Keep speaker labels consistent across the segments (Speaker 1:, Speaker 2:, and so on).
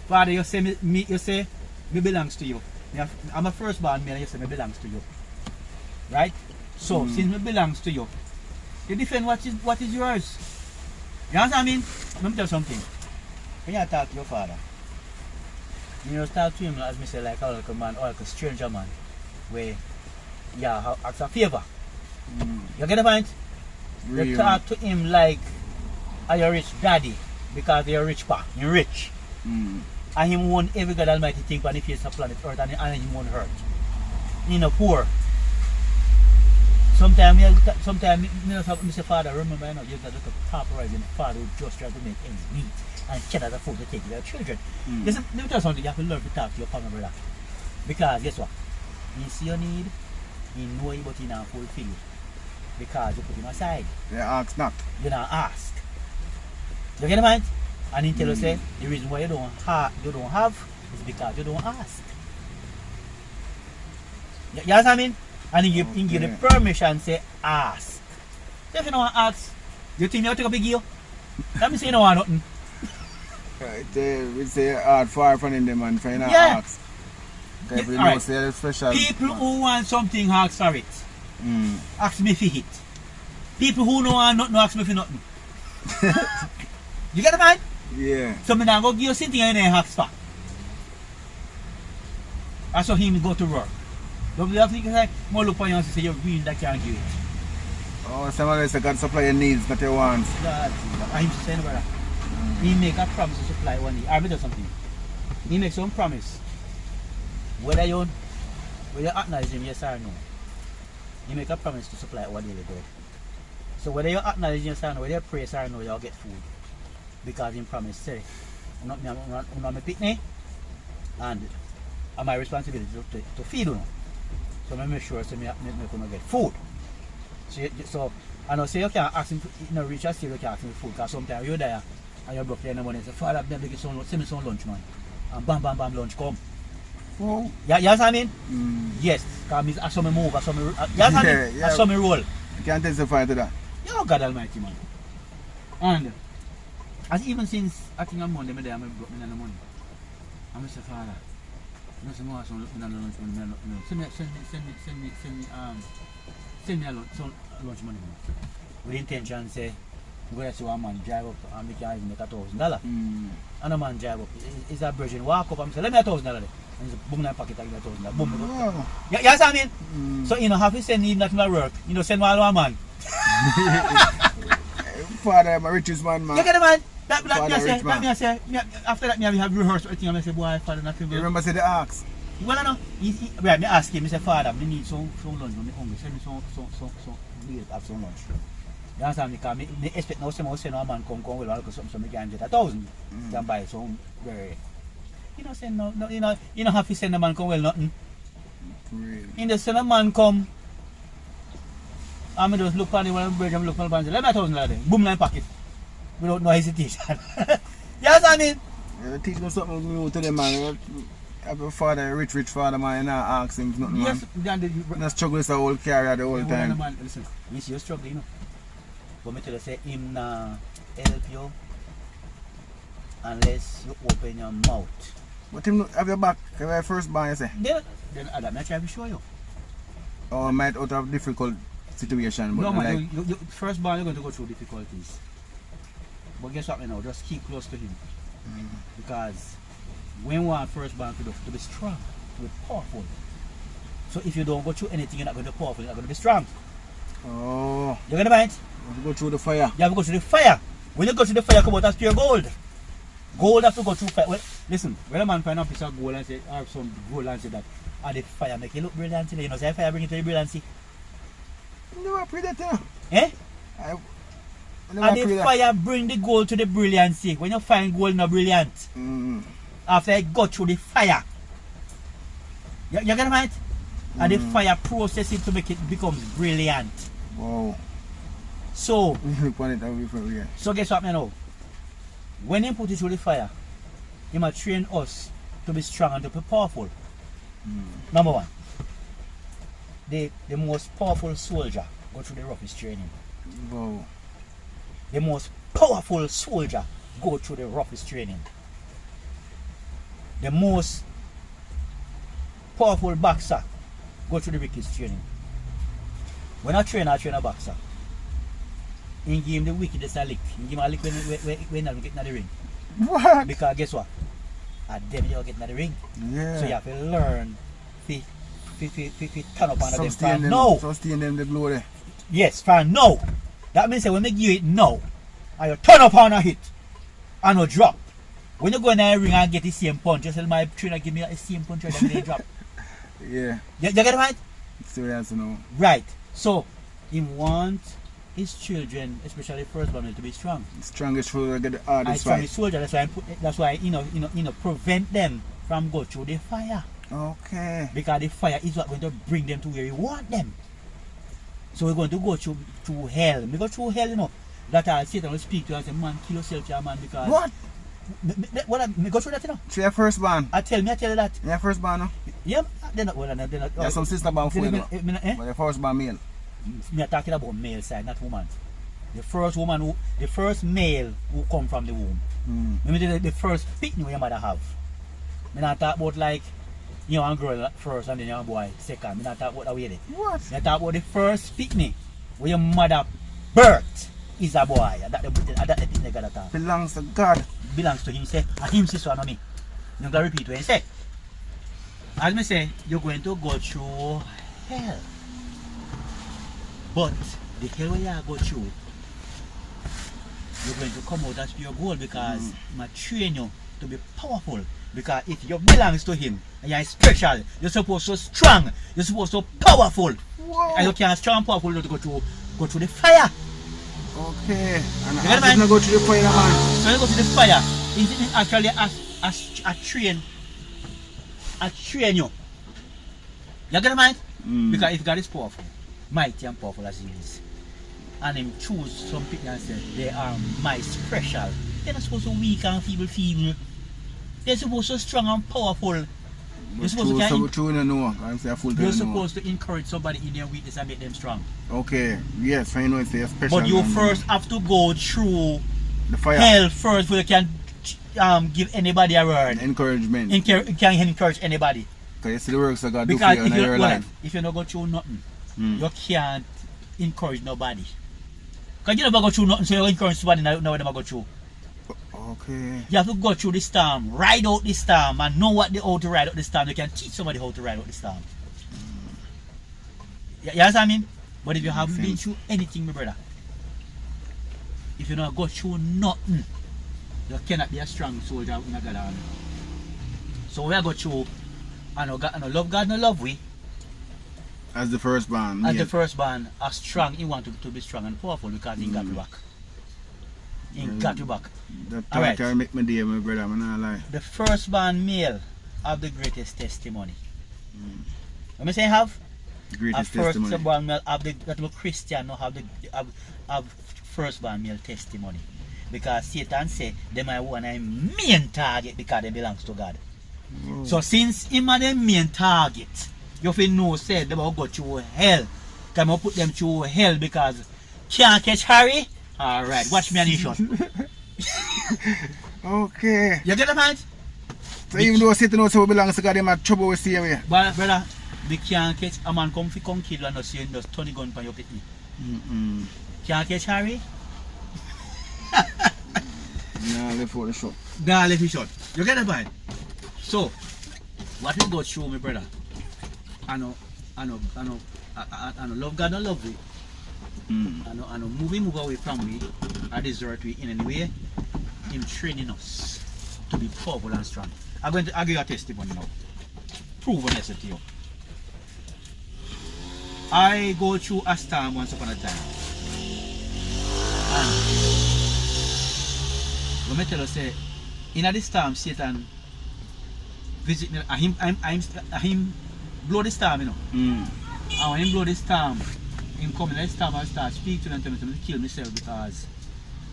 Speaker 1: Father, you say you say me belongs to you. I'm a firstborn man, you say me belongs to you. Right? So since me belongs to you, you defend what is yours. You understand what I mean? Let me tell you something. When you talk to your father, you know, talk to him as me say like a little man or like a stranger man, where ask a favor. You get the point?
Speaker 2: Really?
Speaker 1: You talk to him like are your rich daddy because you're rich pa, you're rich. And him won't every God Almighty think on the face of planet Earth and him won't hurt. You know, poor. Sometimes Mr. Father, remember, you know, you got to look at paparazzi father who just try to make ends meet and cheddar the food to take care of children. Listen, let me tell you something, you have to learn to talk to your family brother. Because guess what? He see your need, he know it, but he not fulfill it. Because you put him aside.
Speaker 2: They ask not.
Speaker 1: You not ask. You get the point? And he tell you say the reason why you don't have is because you don't ask. You understand what I mean? And he give the permission say ask. So if you don't ask, you think you take a big deal? Let me say you don't want nothing.
Speaker 2: We say hard far from them and for you not ask. Because you know say special.
Speaker 1: People who want something ask for it. Ask me for it. People who don't want nothing ask me for nothing. You get the point?
Speaker 2: Yeah.
Speaker 1: So I'm go give you something and then ask for. That's how him go to work. Don't you think like more look for you and say you're green that can't give it.
Speaker 2: Oh, somebody say God supply your needs, not your wants.
Speaker 1: That's it. And him saying brother. He make a promise to supply one day. I will do something. He makes some promise. Whether you acknowledge him, yes or no. He make a promise to supply one daily bread. So whether you acknowledge him, yes or no, whether you praise or no, you'll get food. Because he promised, say, I'm not my pitney, and it's my responsibility to feed you. So I make sure so me get food. So I know say you can't ask him, reach a stage you can't ask him for food, because sometimes you're there and you're broke in the morning and say, Father, send me some lunch, man. And bam, bam, bam, lunch come.
Speaker 2: Oh.
Speaker 1: Yeah, you understand what I mean? Yes, because I saw me move, I saw me, you understand what I mean? I saw me roll.
Speaker 2: You can't testify to that.
Speaker 1: You know God Almighty, man. And as even since I think I'm Monday, I'm broke in the morning. I'm say, Father, I say, I some lunch money. Send me a lunch money. With the intention, say, I'm going to see one man drive up and we can even make $1,000. And a man drive up. It's a virgin walk up and say, let me $1,000. And he's boom in my pocket, I give me $1,000. Boom.
Speaker 2: Wow.
Speaker 1: You understand what I mean? So, have to send him that to my work. Send one man.
Speaker 2: Father, I'm a richest man, man.
Speaker 1: You get the man? That me say, after that, we have rehearsed everything. I say, boy, Father, not to
Speaker 2: You remember say the ask?
Speaker 1: Well, I know. Right, me ask him, I say, Father, I need some lunch, I'm hungry. Send me some lunch. You understand me? Because I expect now send a man come well, I'll go something so I can get 1,000. Can buy some very. Send no, you don't have to send a man come well, nothing.
Speaker 2: Really?
Speaker 1: In the send a man come, I just look on the one bridge and look on the band, let me $1,000, boom, in my pocket. Without no hesitation. You understand what I mean?
Speaker 2: You teach me something new to them, man. Have a father, rich father, man, and I ask him nothing,
Speaker 1: yes,
Speaker 2: man. Yes, struggle with the whole career the whole time.
Speaker 1: Man, listen, you're struggling, But me tell you, say, him nah help you unless you open your mouth.
Speaker 2: But him have your back, have your first born, you say?
Speaker 1: Then that I try to show you.
Speaker 2: Or might out of difficult situation. But
Speaker 1: No, man,
Speaker 2: like,
Speaker 1: you first born, you're going to go through difficulties. But guess what, now? Just keep close to him. Because when we are first born to be strong, to be powerful. So if you don't go through anything, you're not going to be powerful, you're not going to be strong.
Speaker 2: oh,
Speaker 1: You get the point?
Speaker 2: you have to go through the fire.
Speaker 1: You have to go through the fire. When you go through the fire, come out as pure gold. Gold have to go through fire. Well, listen, when a man find a piece of gold and say, or some gold and say that, the fire make it look brilliant, say fire bring it to the brilliancy.
Speaker 2: Never pray that, you know.
Speaker 1: Eh?
Speaker 2: Never
Speaker 1: And the fire bring the gold to the brilliancy. When you find gold not brilliant, after it go through the fire. You get it right? And the fire process it to make it becomes brilliant.
Speaker 2: Wow.
Speaker 1: So,
Speaker 2: so
Speaker 1: guess what, know? When he put it through the fire, he must train us to be strong and to be powerful. Number one, the most powerful soldier go through the roughest training.
Speaker 2: Wow.
Speaker 1: The most powerful soldier go through the roughest training. the most powerful boxer go through the wickedest training. When I train a boxer, he give him the wickedest a lick. He give him a lick when he get in the ring.
Speaker 2: What?
Speaker 1: Because guess what? At them you get in the ring.
Speaker 2: Yeah.
Speaker 1: So you have to learn to turn up on them
Speaker 2: Sustain
Speaker 1: from now.
Speaker 2: Sustain them the glory.
Speaker 1: Yes, from now. That means that when they give it now, and you turn up on a hit and no drop. When you go in the ring and get the same punch, you tell my trainer give me the same punch and then they drop.
Speaker 2: Yeah.
Speaker 1: You get it right?
Speaker 2: Serious, you know.
Speaker 1: Right. So he wants his children, especially first one, to be strong.
Speaker 2: Strongest soldier get the
Speaker 1: And
Speaker 2: hardest
Speaker 1: strongest
Speaker 2: fight.
Speaker 1: soldier. That's why prevent them from go through the fire.
Speaker 2: Okay.
Speaker 1: Because the fire is what going to bring them to where you want them. So we're going to go through hell. We go through hell, you know. That Satan will speak to you and say, man, kill yourself, yeah, man, because...
Speaker 2: What?
Speaker 1: Me go through that, you know.
Speaker 2: So your first born?
Speaker 1: I tell you that.
Speaker 2: Your first born, no?
Speaker 1: Yeah, they're not, well, they're not.
Speaker 2: Yeah, some sister born for you, no?
Speaker 1: Eh?
Speaker 2: But your first born male.
Speaker 1: Me are talking about male side, not woman. The first male who come from the womb. Let me tell you the first picnic your mother have. Me not talk about like you and girl first and then your boy second. Me not talk about that way there.
Speaker 2: What?
Speaker 1: Me talk about the first picnic where your mother birth is a boy. That the picnic got talk.
Speaker 2: Belongs to God.
Speaker 1: Belongs to him, say, and him say so, not me. You gotta repeat what he say. As me say, you're going to go through hell. But the hell where you go through, you're going to come out as pure gold because I train you to be powerful. Because if you belongs to him and you're special, you're supposed to strong, you're supposed to powerful.
Speaker 2: Whoa.
Speaker 1: And you can't strong and powerful to go through the fire.
Speaker 2: Okay. And
Speaker 1: You get
Speaker 2: I'm
Speaker 1: it, man?
Speaker 2: going to go to the fire, man.
Speaker 1: So you go to the fire. It's actually a train you. You get it, man? Because if God is powerful, mighty and powerful as he is, and him choose some people and say they are my special, they're not supposed to weak and feeble. They're supposed to strong and powerful. You're supposed to encourage somebody in their weakness and make them strong.
Speaker 2: Okay, yes, I know it's a special.
Speaker 1: But you first have to go through
Speaker 2: the fire.
Speaker 1: hell first before you can give anybody a word.
Speaker 2: Encouragement.
Speaker 1: You can encourage anybody.
Speaker 2: Because you see the works of God do for
Speaker 1: Because
Speaker 2: you in your life.
Speaker 1: if you don't go through nothing, you can't encourage nobody. Because you never go through nothing, so you encourage somebody now they never go through.
Speaker 2: Okay.
Speaker 1: You have to go through the storm, ride out the storm, and know how to ride out the storm. You can teach somebody how to ride out the storm. You understand what I mean? But if you haven't been through anything, my brother, if you don't go through nothing, you cannot be a strong soldier in a God army. So we are go through, and love God, no love we.
Speaker 2: As the first band.
Speaker 1: As the first band, as strong, he want to be strong and powerful because he got you back. He got you back.
Speaker 2: That
Speaker 1: Alright.
Speaker 2: can make me day, my brother, I'm not lie.
Speaker 1: The first band male have the greatest testimony. Let me say have?
Speaker 2: Greatest
Speaker 1: first
Speaker 2: testimony.
Speaker 1: band male have the Christian have first band male testimony. Because Satan say them are one of the main target because they belongs to God.
Speaker 2: Whoa.
Speaker 1: So since him are the main target, you have to know say they will go through hell. Can I put them through hell because can't catch Harry? Alright, watch me on this shot.
Speaker 2: Okay.
Speaker 1: You get the point?
Speaker 2: So even though Satan also belongs to God, they have trouble with the way.
Speaker 1: But brother, we can't catch a man come kill and not see him just turn the gun for your pity. Can't catch Harry?
Speaker 2: Nah, left for the shot.
Speaker 1: Nah, let me shot. You get the point? So, what we go through, my brother, I know, love God, no love we. I know, move away from me, I desert we in any way. Him training us to be powerful and strong. I'm going to give you a testimony now. Prove what I said to you. I go through a storm once upon a time. And let me tell you, say, in this storm, Satan visit me. Him blow the storm, you know. And when him blow the storm, him come in the storm and start speak to them, tell me to kill myself because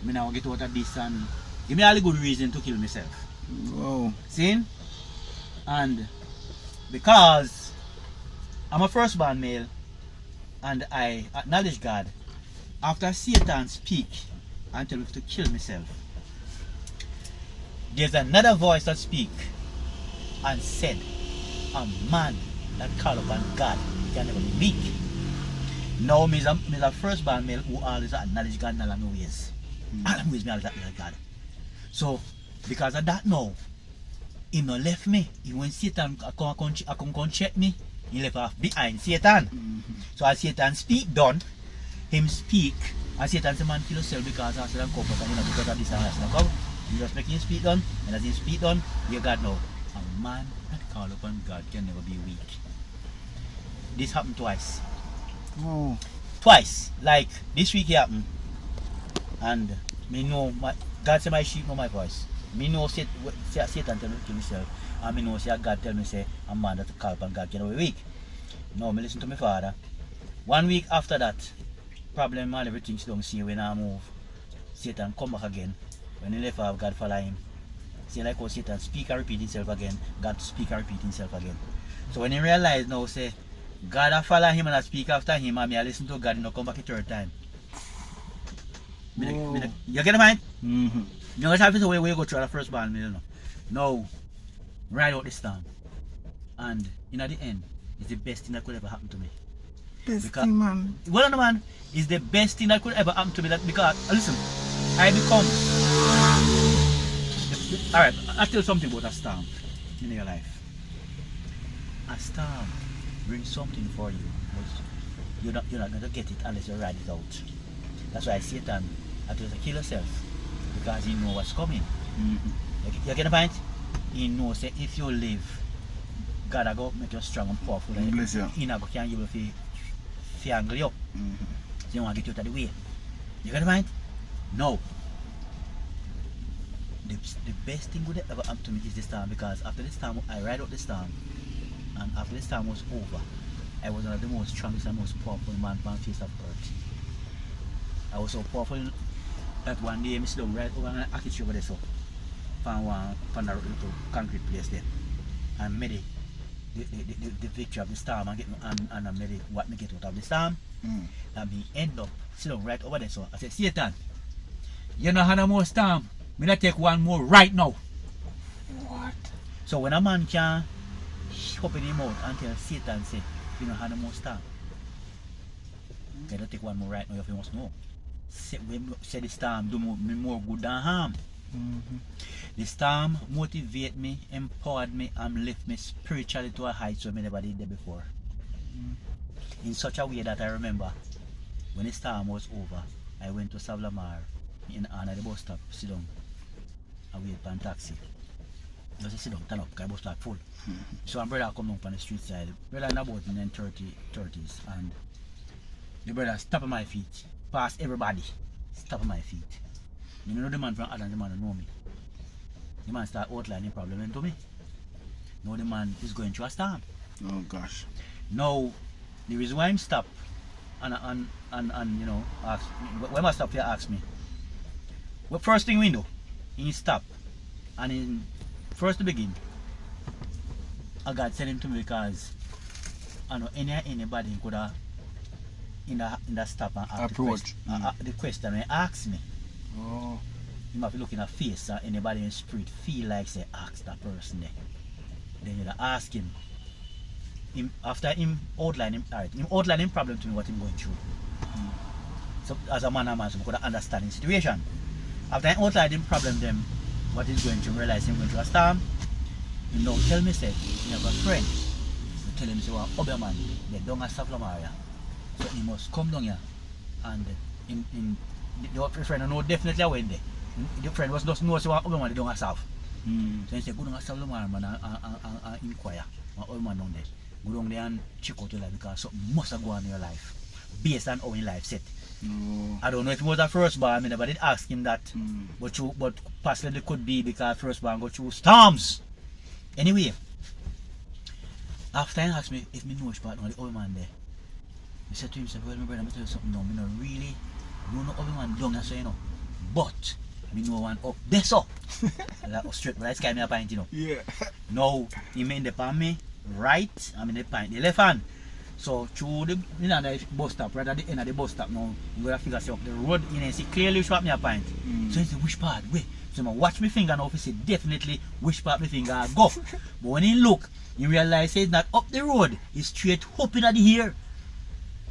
Speaker 1: I now get out of this and give me all the good reason to kill myself.
Speaker 2: Whoa.
Speaker 1: See? And because I'm a firstborn male and I acknowledge God, after Satan speak and tell me to kill myself, there's another voice that speak and said, a man that call upon God can never be weak. Now, me is a firstborn male who always acknowledge God in all my ways. All my ways, me always acknowledge God. So, because of that now, he no left me. He when Satan come check me, he left off behind Satan. So as Satan speak done, him speak, and Satan say man kill yourself because I said come but because of this and that. Come, you just make him speak done, and as he speak done, you got now. A man that call upon God can never be weak. This happened twice.
Speaker 2: Oh.
Speaker 1: Twice. Like this week it happened. And me know God say my sheep know my voice. Me know Satan tell me to myself. And me know say God tell me say a man that call upon God can be weak. No, me listen to my father. 1 week after that, problem and everything she don't see when I move. Satan come back again. When he left off, God follow him. See like how Satan speak and repeat himself again, God speak and repeat himself again. So when he realize now say God I follow him and I speak after him and me I listen to God and I come back a third time. You get the mind?
Speaker 2: Mm-hmm.
Speaker 1: You know what happens when you go through the first ball, you know. Now, ride out the storm. And in the end, it's the best thing that could ever happen to me.
Speaker 2: Best thing, man.
Speaker 1: Well, no, man, it's the best thing that could ever happen to me. That because, listen, I become. Alright, I'll tell you something about a storm in your life. A storm brings something for you, but you're not going to get it unless you ride it out. That's why Satan had to kill yourself because he knows what's coming. Mm-hmm. You get the point? He knows that if you live, God will go make you strong and powerful.
Speaker 2: Bless you.
Speaker 1: He not can able to angle you up.
Speaker 2: Mm-hmm.
Speaker 1: So you want to get you out of the way. You get the point? No. The best thing would ever happen to me is this storm, because after this storm, I ride out the storm, and after this storm was over, I was one of the most strongest and most powerful man on the face of earth. I was so powerful that one day I sit down right over an architect over there, so found a little concrete place there, and made the victory of the storm and I made it what me get out of the storm. And me end up sit down right over there, so I said, Satan, you know how no more storm. Me not take one more right now.
Speaker 2: What?
Speaker 1: So when a man can open him out and tell Satan say, you know how no more storm. You don't take one more right now if you must know. Say the storm do me more good than harm. The storm motivate me, empowered me, and lift me spiritually to a height so I never did there before. In such a way that I remember when the storm was over, I went to Savlamar in honor of the bus stop, sit down. I wait for a taxi. Just sit down, turn up, because the bus stop full. So my brother come down from the street side. Brother in about in the 30s, and the brother stop at my feet, past everybody, stop at my feet. You know the man from Adam, the man know me. The man start outlining problem to me. Now the man is going through a storm.
Speaker 2: Oh gosh.
Speaker 1: Now the reason why I'm stop and you know ask when I stop here ask me. Well, first thing we know, he stop, and in first to begin, I God sent him to me because I know anybody could have in the stop and ask
Speaker 2: approach
Speaker 1: the question when ask me.
Speaker 2: Oh.
Speaker 1: You might be looking at face or anybody in the street feel like say ask that person there. Then you ask him. After him outline him, alright, him outline him problem to me what him going through. So as a man, so I could understand his situation. After I outline him problem them, what he's going through, realize him going through a storm. You know, tell me say he have a friend. So tell him say well, other man, they don't have Savlamar area. So he must come down here and the friend know definitely when there. The friend was just know so other man they don't have Sav. So he said go down to Savlamar man and inquire. Other man down there. Go down there and check out your life because something must have gone in your life based on how your life set. I don't know if it was a firstborn, I never did ask him that, but possibly it could be because firstborn go through storms. Anyway, after he asked me if me know which part of the old man there, I said to him, well, my brother, I'm going to tell you something now, I don't really know no old man down there, so you know, but I know one up there, so like straight right sky me a pint, you know.
Speaker 2: Yeah.
Speaker 1: Now, he made the palm me right, I mean the pint, the left hand. So through the the bus stop, right at the end of the bus stop now, you gotta figure out the road, you know, see clearly which part me a pint. So he said, which part? Wait, So I watch my finger now, if see definitely which part my finger I go. But when he look, he realize it's not up the road, it's straight up in the air.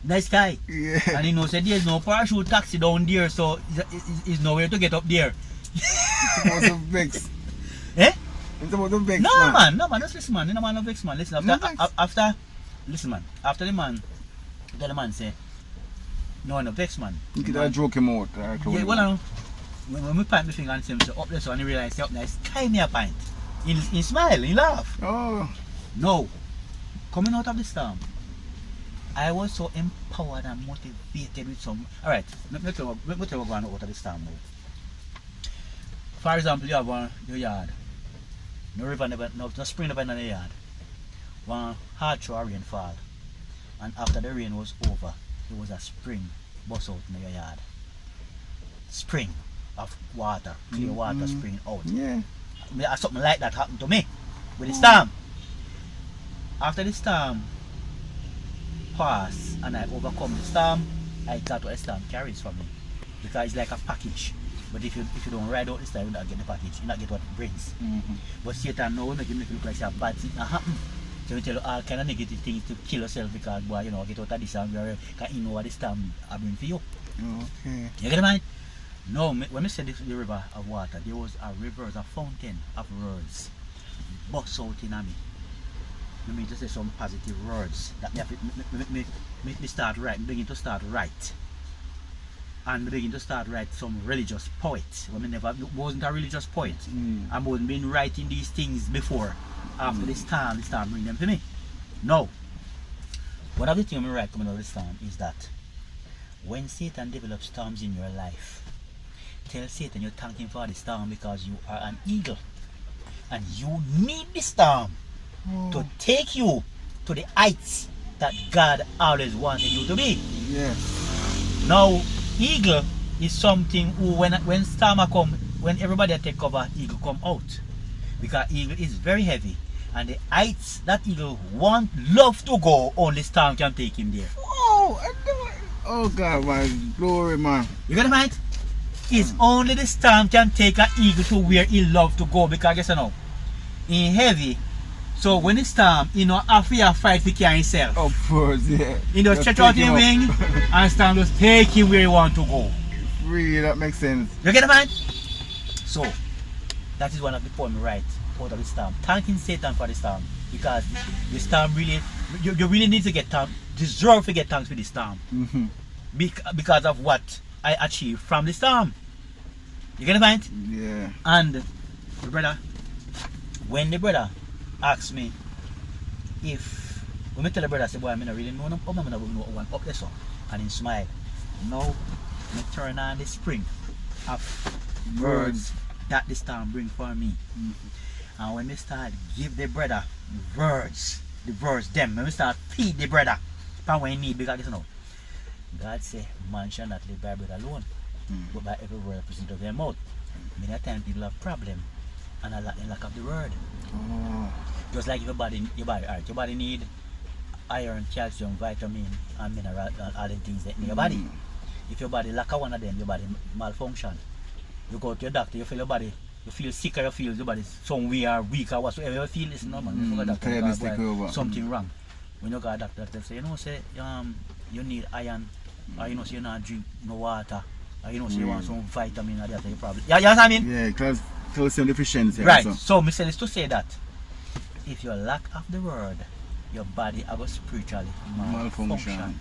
Speaker 1: Nice guy.
Speaker 2: Yeah.
Speaker 1: And he knows that there's no parachute taxi down there, so he's nowhere to get up there.
Speaker 2: It's supposed to vex.
Speaker 1: Eh?
Speaker 2: It's supposed to vex,
Speaker 1: No man, just listen man, no man no vex man. Listen,
Speaker 2: No vex.
Speaker 1: after listen man, after the man tell the man say, no vex man.
Speaker 2: You could have joke him out.
Speaker 1: Yeah, well when we point my finger and say up there, so and he realize up there, it's kind of a pint. He smile, he laugh.
Speaker 2: Oh.
Speaker 1: No, coming out of the storm, I was so empowered and motivated with some. Alright, let me tell you what's going out of the storm now. For example, you have your yard. No river never, no spring never in the yard. One hard shower rainfall. And after the rain was over, there was a spring bust out in your yard. Spring of water, clear water spring out.
Speaker 2: Yeah.
Speaker 1: Something like that happened to me with the storm. After the storm passed and I overcome the storm, I got what the storm carries for me. Because it's like a package. But if you don't ride out this time, you don't get the package, you don't get what it brings. But Satan now will make it look like a bad thing that happen. So we tell you all kind of negative things to kill yourself because boy, you know, get out of this and because you know what this storm I bring for you.
Speaker 2: Okay.
Speaker 1: You get it, man? No, when I said this the river of water, there was a river, a fountain of words bust out in me. I mean to say some positive words that make me start right, begin to start right. And begin to start write some religious poets. When I never wasn't a religious poet. I wasn't been writing these things before. After this time bring them to me. No. One of the things I write coming out of this time is that when Satan develops storms in your life, tell Satan you thank him for the storm because you are an eagle. And you need the storm to take you to the heights that God always wanted you to be.
Speaker 2: Yes.
Speaker 1: Now, eagle is something who when storm come, when everybody take cover, eagle come out. Because eagle is very heavy. And the heights that eagle love to go, only storm can take him there.
Speaker 2: Oh God, my glory, man.
Speaker 1: You got it, mind? It's only the storm can take an eagle to where he love to go. Because guess you know, he heavy. So when the storm, you know, after you fight to carry himself.
Speaker 2: Of course, yeah.
Speaker 1: He just stretch out his wing and storm just take him where he want to go.
Speaker 2: Really, that makes sense.
Speaker 1: You get it, man? So, that is one of the poems I write out of the storm. Thanking Satan for the storm. Because the storm really, you really need to deserve to get thanks for the storm. Because of what I achieved from the storm. You get it, man?
Speaker 2: Yeah.
Speaker 1: And, the brother, when the brother asked me if, when I tell the brother, I say, boy, I really know no problem, I don't know one up there, so. And he smiled. Now, I turn on the spring of words that the storm bring for me. And when we start give the brother words, them, when we start feed the brother, from what he need, because you know, God say, man shall not live by bread alone, but by every word presented of their mouth. Many times people have problem and a lack of the word. Just like your body need iron, calcium, vitamin, and mineral, all the things that in your body. If your body lack of one of them, your body malfunction. You go to your doctor, you feel your body, you feel sick or you feel your body somewhere weak or whatsoever you feel, it's normal. You go to doctor, something wrong. When you go to doctor, they say, you know, say you need iron, or you know, say you not drink no water, or you know, say you want some vitamin or that's your problem. Yeah, you know what I mean?
Speaker 2: Yeah, because calcium deficiency.
Speaker 1: Right. So me say this to say that if you lack of the word, your body will spiritually malfunction.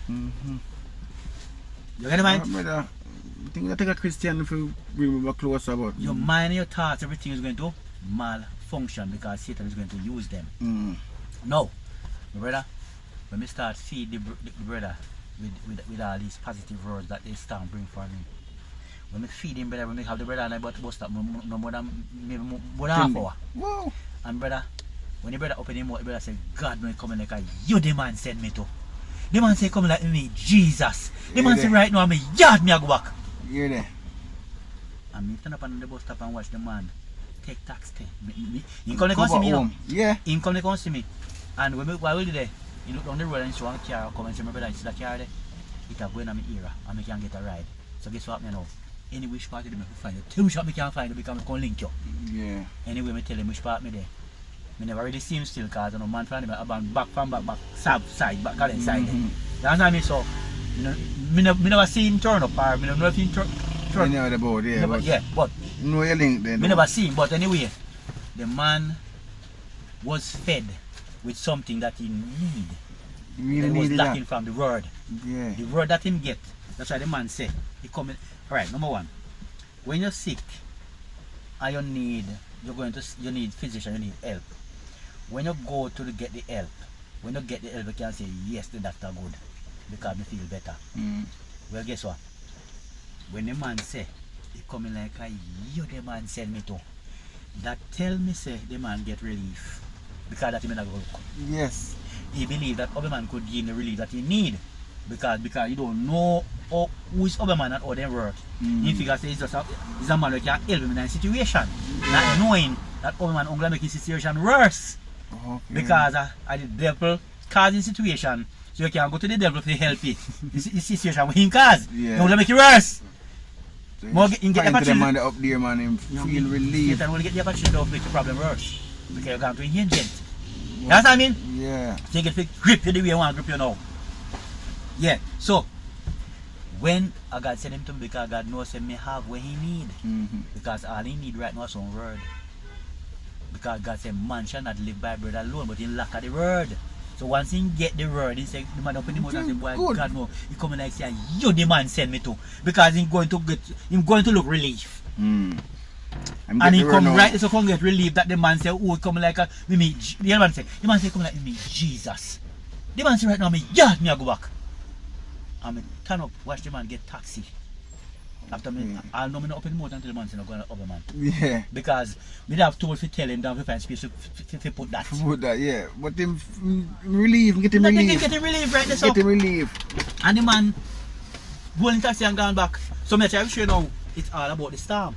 Speaker 1: You get it, mind?
Speaker 2: Brother, I think we take a Christian if we were close about.
Speaker 1: Your mind and your thoughts, everything is going to malfunction because Satan is going to use them. No, brother, when we start feed the brother with all these positive words that they start bring for me. When we feed him, brother, when we have the brother and I bust up no more than maybe more than half hour.
Speaker 2: Wow.
Speaker 1: And brother, when the brother open him mouth, the brother say, God when come like you the man send me to. The man say come like me, Jesus. The man say right now I'm a yard me I go back.
Speaker 2: You're there.
Speaker 1: And me turn up on the bus stop and watch the man take taxi. He come to see me, you know.
Speaker 2: Yeah.
Speaker 1: He come to see me. And when while we there, he look down the road and saw a car come and say, my brother, you see that car there? It a go in my ear and I can get a ride. So guess what me now? any which part of them I find you. Tell me which part me can't find you because I can link you.
Speaker 2: Yeah.
Speaker 1: Anyway, me tell him which part me there. Me never really see him still because I know man from him about back from back, side, back on side. You understand me? So, you know, me never see him turn up or me never know if he turn.
Speaker 2: You know the boat, yeah.
Speaker 1: Never,
Speaker 2: But
Speaker 1: yeah, but
Speaker 2: no you link then.
Speaker 1: me never see him. But anyway, the man was fed with something that he need.
Speaker 2: You really
Speaker 1: He was
Speaker 2: needed
Speaker 1: lacking
Speaker 2: that.
Speaker 1: from the word.
Speaker 2: Yeah.
Speaker 1: The word that him get. That's why the man say he coming. Alright, number one. When you're sick and you need physician, you need help. When you go to get the help, you can say yes, the doctor good because me feel better. Well, guess what? When the man say he coming like you the man send me to, that tell me say the man get relief because that he may not go look.
Speaker 2: Yes.
Speaker 1: He believe that other man could give him the relief that he need because you don't know who is other man and how they work. He figures say he's a man who can help him in a situation, not knowing that other man only make his situation worse.
Speaker 2: Okay.
Speaker 1: Because the devil causing the situation, so you can go to the devil to help it. The situation with him cause,
Speaker 2: Yeah.
Speaker 1: he will make it worse.
Speaker 2: So
Speaker 1: More
Speaker 2: you
Speaker 1: get the
Speaker 2: find to the
Speaker 1: opportunity.
Speaker 2: man up there, man, him feel relief.
Speaker 1: Satan will get the opportunity to make the problem worse because you're going to engage it. You know what I mean?
Speaker 2: Yeah.
Speaker 1: So you get to grip you the way you want to grip you now. Yeah. So when God sent him to me because God knows him may have what he need. Because all he need right now is some word. Because God said man shall not live by bread alone, but in lack of the word. So once he get the word, he say the man open the mouth and say, boy,
Speaker 2: Good.
Speaker 1: God no, he come like say, you the man send me to. Because he's going to look relief. And he come right so come get relief that the man say, oh, come like a me the man say come like me Jesus. The man say right now me I go back. And me turn up, watch the man get taxi. After me, I'll know me not open the mouth until the man say not going to other man.
Speaker 2: Yeah.
Speaker 1: Because we don't have too much to tell him down to find space to put that.
Speaker 2: Put that, yeah. But him relief, get him
Speaker 1: But they
Speaker 2: relief.
Speaker 1: can get him relief right there. So.
Speaker 2: Get him relief.
Speaker 1: And the man going in taxi and gone back. So me tell you now, it's all about the storm.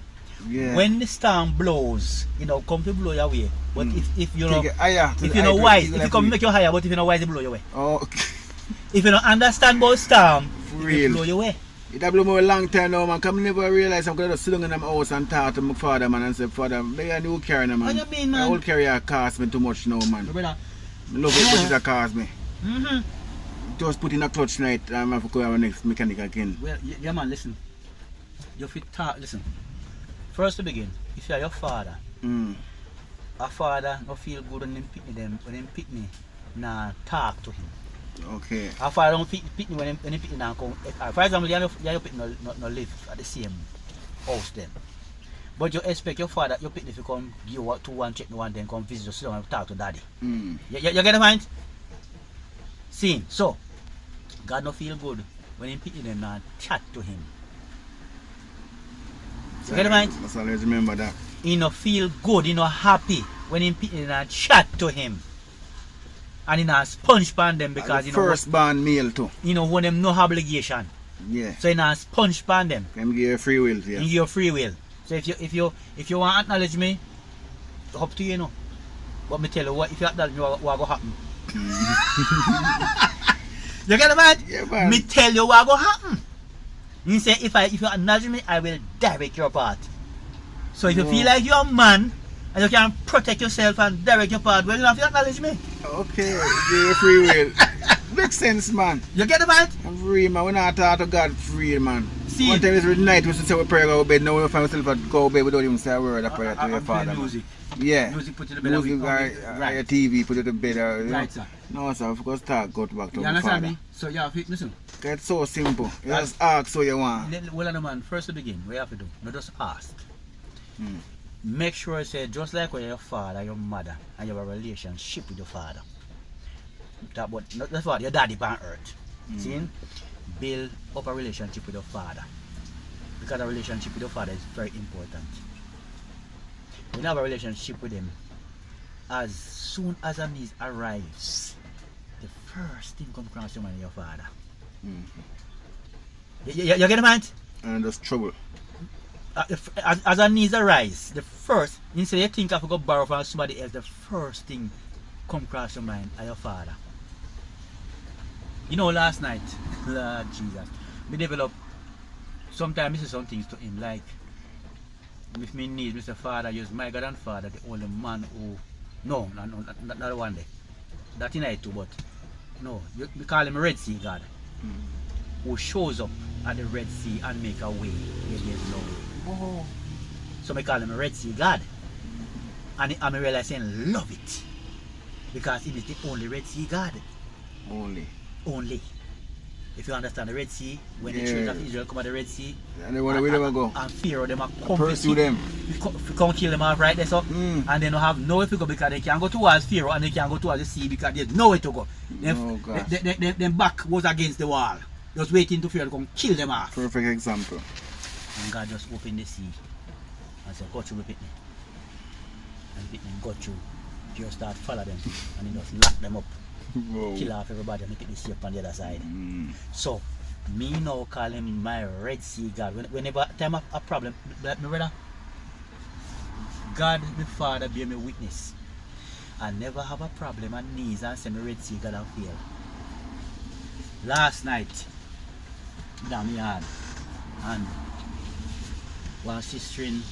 Speaker 2: Yeah.
Speaker 1: When the storm blows, come to blow your way. But if you know,
Speaker 2: Take it higher to
Speaker 1: if
Speaker 2: the
Speaker 1: you know
Speaker 2: high
Speaker 1: wise,
Speaker 2: to
Speaker 1: if
Speaker 2: the
Speaker 1: you come
Speaker 2: left
Speaker 1: make you higher, but if you know wise, it blow your way.
Speaker 2: Oh, okay.
Speaker 1: If you don't understand about storm, it
Speaker 2: Real.
Speaker 1: will blow your way.
Speaker 2: It have blown me a long time now, man. Come never realize I'm going to sit down in my house and talk to my father, man, and say, Father, may I new carry, man.
Speaker 1: What you mean, man?
Speaker 2: The old carrier cost me too much now, man.
Speaker 1: Brother.
Speaker 2: I love it, but it cost me. Just put in a clutch night and I'm going to go to our next mechanic again.
Speaker 1: Well, yeah, man, listen. You fit talk, listen. First to begin, if you are your father, a father no feel good when him pick me, nah talk to him.
Speaker 2: Okay.
Speaker 1: A father don't pick me when him pick me now come. For example, you pick no live at the same house then. But you expect your father, your pick if you come give you to one check one then come visit you sit down and talk to daddy. You get the point? See, so God no feel good when him pick them and chat to him. You get the point?
Speaker 2: Must always remember that.
Speaker 1: He no feel good, he no happy when him pick and chat to him. And he not sponge pan them because
Speaker 2: the first born male too.
Speaker 1: when them no obligation.
Speaker 2: Yeah.
Speaker 1: So he not sponge pan them.
Speaker 2: Can give you free will,
Speaker 1: He
Speaker 2: yes.
Speaker 1: give you free will. So if you want to acknowledge me, it's up to you, But me tell you what, if you acknowledge me, what go happen. You get the man?
Speaker 2: Yeah, man.
Speaker 1: Me tell you what go happen. He say if you acknowledge me, I will direct your path. So if you feel like you're a man and you can protect yourself and direct your path, well, you have to acknowledge me.
Speaker 2: Okay, give you free will. Makes sense, man.
Speaker 1: You get the point?
Speaker 2: I'm free, man. When I talk to God, free, man.
Speaker 1: See,
Speaker 2: one time it's the night we used to say we pray go to bed. Now we find ourselves go to bed without even say a word of prayer to your father. Man.
Speaker 1: Music.
Speaker 2: Yeah.
Speaker 1: Music put to the bed.
Speaker 2: Music or your TV put it to bed.
Speaker 1: Right, sir.
Speaker 2: No, sir. Of course, talk go back to
Speaker 1: You
Speaker 2: my
Speaker 1: understand
Speaker 2: father.
Speaker 1: me? So you have to listen.
Speaker 2: It's so simple. You just ask what you want.
Speaker 1: Well, no, man. First to begin, what you have to do, not just ask. Make sure you say just like when your father, your mother, and you have a relationship with your father. That but not that's what your daddy on earth. See? Build up a relationship with your father. Because a relationship with your father is very important. When you have a relationship with him, as soon as a need arrives, the first thing comes across your mind is your father. You get the point?
Speaker 2: And there's trouble.
Speaker 1: As a needs arise, the first, instead you think of go borrow from somebody else, the first thing come across your mind is your father. Last night, Lord Jesus, we developed sometimes I say some things to him like, if me need Mr. Father, use my God and Father, the only man who, no, not the one there. That in it too, but no, we call him Red Sea God, who shows up at the Red Sea and make a way where there's no way.
Speaker 2: Oh.
Speaker 1: So I call him a Red Sea God. And I realize saying love it. Because he is the only Red Sea God.
Speaker 2: Only.
Speaker 1: Only. If you understand the Red Sea, when the children of Israel come at the Red Sea,
Speaker 2: and they want to go.
Speaker 1: And Pharaoh them come
Speaker 2: pursue them.
Speaker 1: Come kill them off right there, so and they don't have nowhere to go because they can't go towards Pharaoh and they can't go towards the sea because there's nowhere to go. Them back was against the wall. Just waiting to Pharaoh to come kill them off.
Speaker 2: Perfect example.
Speaker 1: And God just opened the sea and said, go through the picnic. And the picnic go through. Pharaoh start follow them and he just lock them up.
Speaker 2: Whoa.
Speaker 1: Kill off everybody and make it the sea up on the other side. So, me now call him my Red Sea God. Whenever time a problem, my brother, God the Father be my witness. I never have a problem and knees and say my Red Sea God and fail. Last night, down the yard, and one sister in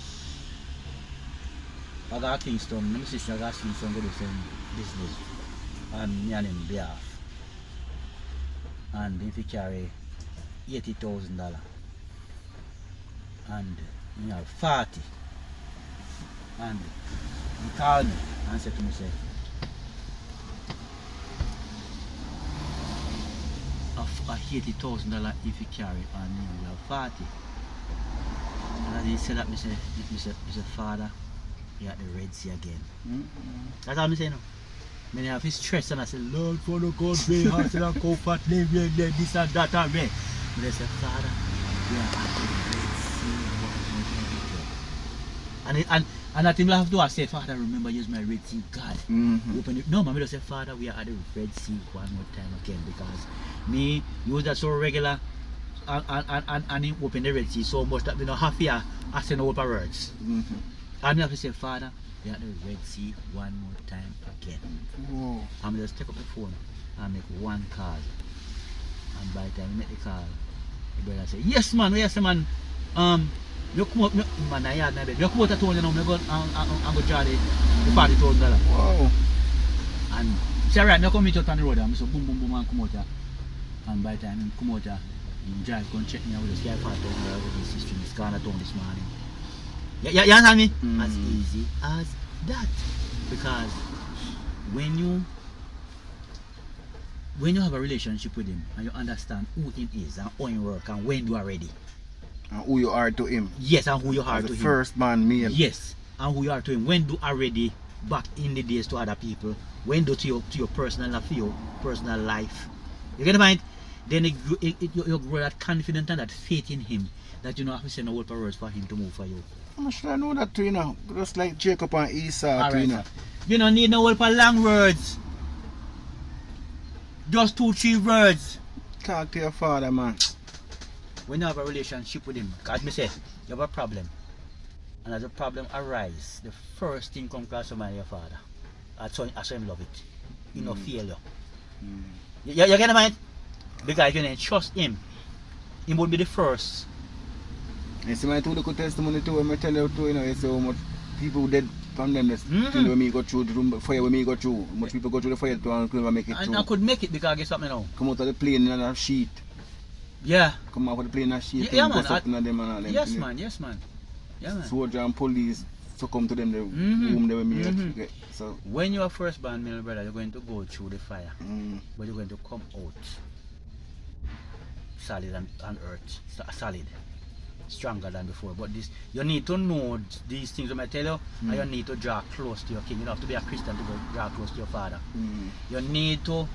Speaker 1: I got Kingston, my sister got Kingston go to same business. And me and him behalf. And if he carry $80,000 and me have 40 and he called me and said to me, say, of $80,000 if he carry and me have 40. And he said that me say Father, you at the Red Sea again. That's all me say now. Many have his stress and I say, Lord, for the God, pray, heart and comfort, live, this and that and me. But they say, Father, we are at the Red Sea. And I think I have to say, Father, remember, use my Red Sea, God. Open it. No, man, I say, Father, we are at the Red Sea one more time again because me use that so regular and he open the Red Sea so much that we don't have here asking no open words. And I have to say, Father, we are at the Red Sea one more time again.
Speaker 2: Whoa.
Speaker 1: I'm just take up the phone and make one call. And by the time you make the call, the brother say, yes man, you come out, man, I had my bed. You come out at home, you know, I'm going to draw the $40,000.
Speaker 2: Wow.
Speaker 1: And say, right, I come meet you on the road, and I say, boom, boom, boom, and come out here. And by the time he come out here, he drive, come check me out with the $5,000 with his sister in his car at home this morning. You understand me? As easy as that. Because when you have a relationship with him and you understand who he is and how he works and when you are ready.
Speaker 2: And who you are to him.
Speaker 1: Yes, and who you are
Speaker 2: as
Speaker 1: to
Speaker 2: the
Speaker 1: him.
Speaker 2: First man, me.
Speaker 1: Yes, and who you are to him. When you are ready back in the days to other people. When you to your personal life, your personal life. You get the point? Then you grow that confidence and that faith in him that you don't have to send a word for words for him to move for you.
Speaker 2: I should I know that too, you know. Just like Jacob and Esau,
Speaker 1: too,
Speaker 2: you know.
Speaker 1: You don't need no word for long words. Just 2-3 words.
Speaker 2: Talk to your father, man.
Speaker 1: When you have a relationship with him, as me say, you have a problem. And as the problem arises, the first thing comes across your mind, your father. I saw him love it. He no fail you. You get the mind? Because you don't trust him. He would be the first.
Speaker 2: You see my two little testimony too, when I tell you too, you know, you see how much people dead from them, thing when me go through the fire when me go through. How much people go through the fire to never make it through.
Speaker 1: And I could make it because I get something now.
Speaker 2: Come out of the plane in a sheet.
Speaker 1: Yeah.
Speaker 2: Come out of the plane in a sheet.
Speaker 1: Yeah, man.
Speaker 2: Them and them,
Speaker 1: yes, man. Yes, man. Yeah, man.
Speaker 2: Soldier and police succumb to them, the room they were me get. So
Speaker 1: when you are first born, my brother, you're going to go through the fire. But you're going to come out solid and earth. Solid. Stronger than before, but this you need to know these things. I tell you, and you need to draw close to your king. You don't have to be a Christian to go draw close to your father. You need to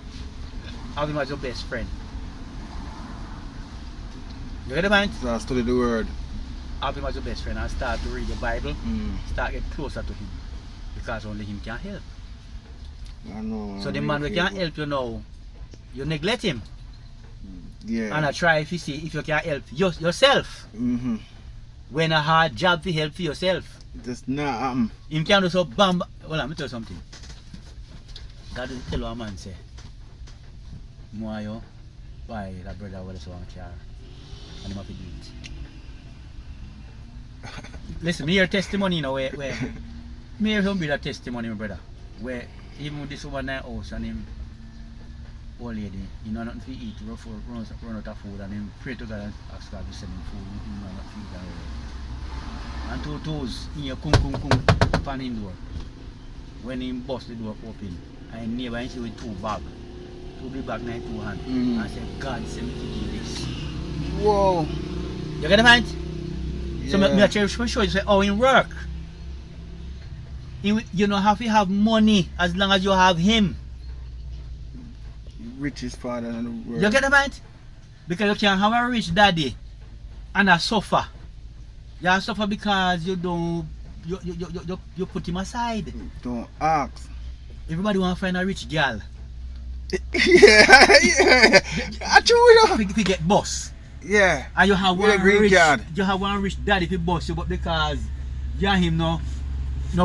Speaker 1: have him as your best friend. You get the mind?
Speaker 2: So I study the word.
Speaker 1: Have him as your best friend and start to read the Bible. Start get closer to him because only him can help.
Speaker 2: I know.
Speaker 1: So the man who can help you now, you neglect him.
Speaker 2: Yeah.
Speaker 1: And I try if you see if you can help yourself. When a hard job to help for yourself.
Speaker 2: Just not
Speaker 1: Him can do so bam. Well, let me tell you something. God will tell a man say, "More you buy that brother with one car, and him have to do it." listen, me hear testimony, you know, where me hear some brother testimony, my brother, where even with this woman in the house and him old lady, you know nothing to eat, run out of food, and him pray to God and ask God to send him food, you know not feed her. And two toes, he come pan him door. When he bust the door open, and neighbor him see with two big bag in two hands, and say, God send me to do this.
Speaker 2: Whoa.
Speaker 1: You get the point?
Speaker 2: Yeah.
Speaker 1: So me actually show you say how it work. You don't have to have money as long as you have him.
Speaker 2: Richest father in the world.
Speaker 1: You get the point? Because you can have a rich daddy and a suffer. You suffer because you don't you put him aside.
Speaker 2: Don't ask.
Speaker 1: Everybody want to find a rich girl.
Speaker 2: Yeah. I true, you know.
Speaker 1: If you get boss.
Speaker 2: Yeah.
Speaker 1: And you have
Speaker 2: With a
Speaker 1: one
Speaker 2: green
Speaker 1: rich
Speaker 2: card.
Speaker 1: you have one rich daddy to boss you, but because you and him no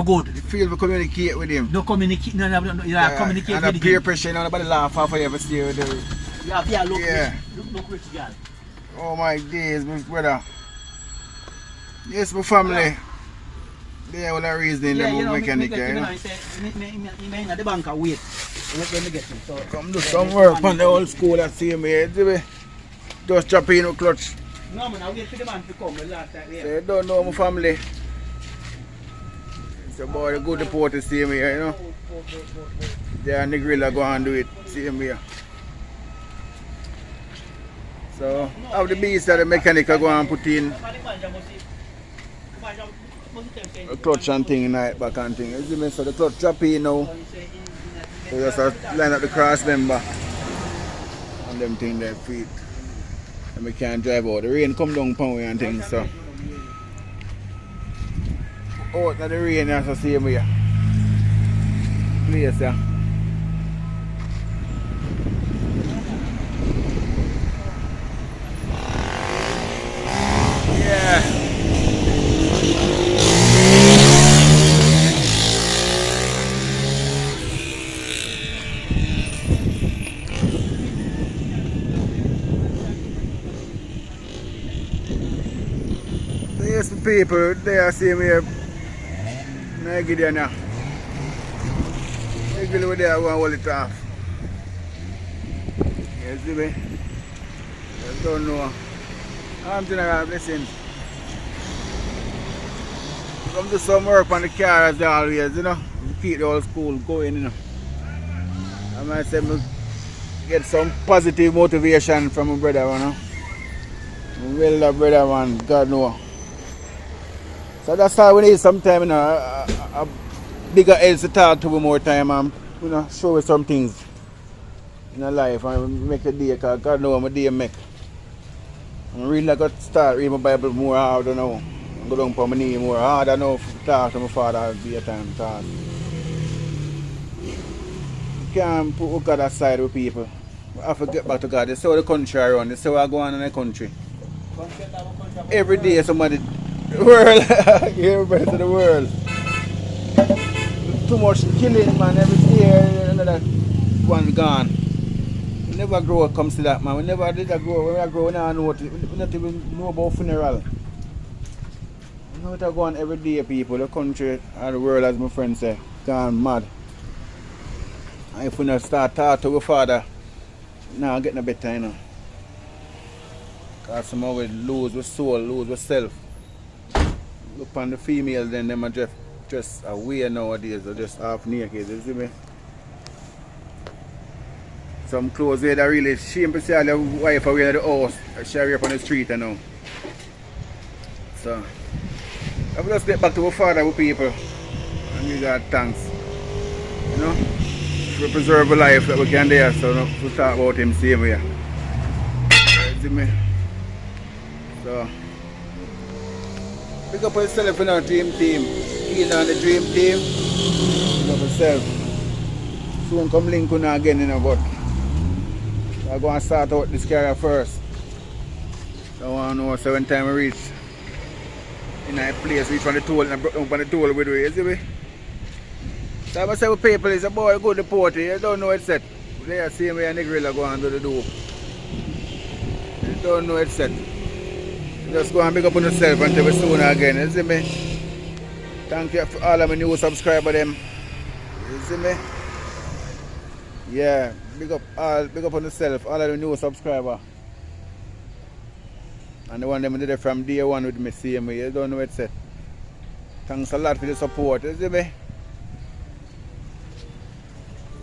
Speaker 1: good.
Speaker 2: You feel to communicate with him.
Speaker 1: No communicate, no, communicate
Speaker 2: and
Speaker 1: with
Speaker 2: the
Speaker 1: him.
Speaker 2: peer pressure, you know, nobody laugh off of you ever stay with them.
Speaker 1: You have to look
Speaker 2: Yeah.
Speaker 1: rich, look rich girl.
Speaker 2: Oh my days, my brother. Yes, my family. They are all the reason
Speaker 1: Yeah,
Speaker 2: they
Speaker 1: you know,
Speaker 2: mechanic,
Speaker 1: me
Speaker 2: you know.
Speaker 1: he say, me in the bank and wait. When me get him. So,
Speaker 2: Come do some work on the old school that same way, see me? Just drop in a clutch.
Speaker 1: no man, I wait for the man to come the last time.
Speaker 2: They don't know my family. It's about the good report the same way, you know. They and the griller go and do it same way. So, have the beast that the mechanic go and put in a clutch and thing in it back and thing. You see me? So the clutch drop in now. So just line up the cross member and them thing their feet. And we can't drive out. The rain come down upon we and things, so out of the rain that's the same way. Place, yeah. Yeah. There's the people, they are same here. Now get there now. You go over there, I want to hold it off. You see me? I don't know. I'm general blessings. Come do some work on the car as always, you know. Keep the old school going, you know. I might say get some positive motivation from my brother, you know. My well brother, man, God knows. So that's how we need sometime, you know, a bigger head to talk to me more time and, you know, show me some things in our life and make a day, because God knows what my day make. I really got to start reading my Bible more hard, you know. I go down for my knee more hard, I know to talk to my father at be a time to talk. You can't put God aside with people. I have to get back to God. This is how the country I run, this is how I go on in the country. Every day somebody the world, everybody to the world. Too much killing, man. Every year another one gone. We never grow up comes to that, man. We never did that grow. When we grow, we don't know we not even know about funeral. We know it go on every day, people. The country and the world, as my friend say, gone mad. And if we not start talking to our father, now getting a better, you know. Because somehow we lose our soul, lose our self. Look on the females, then them are just away nowadays, they're just half naked, you see me? Some clothes there that really shame to see the wife away at the house, she up on the street you know. So, I just get back to our father with people and give God thanks. You know? To preserve a life that we can do, so we talk about him same way. You see me? So, pick up yourself in our dream team. He's on the dream team. Pick up yourself. Soon come link with you again, you know, but I'm going to start out this career first. So I want to know, so when time we reach in a place, reach on the toll and I broke down on the toll with you, see me? So I say with people, it's a boy go to the party, you don't know it's set. They are same way and the gorilla go and do the do. You don't know it's set. Just go and pick up on yourself until we soon again, you see me? Thank you for all of my new subscribers them. You see me? Yeah, big up on yourself, all of the new subscribers. And the one them did it from day one with me, same way. You don't know what it said. Thanks a lot for the support, you see me?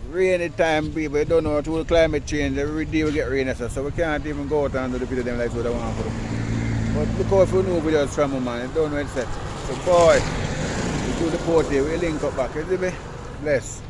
Speaker 2: Rainy time, people, you don't know what will climate change. Every day we get rain, so we can't even go out and do the video them like what I want to do. But look out for new videos from me, man. You don't know what it said. So boy, we do the party, we link up back, you see me? Bless.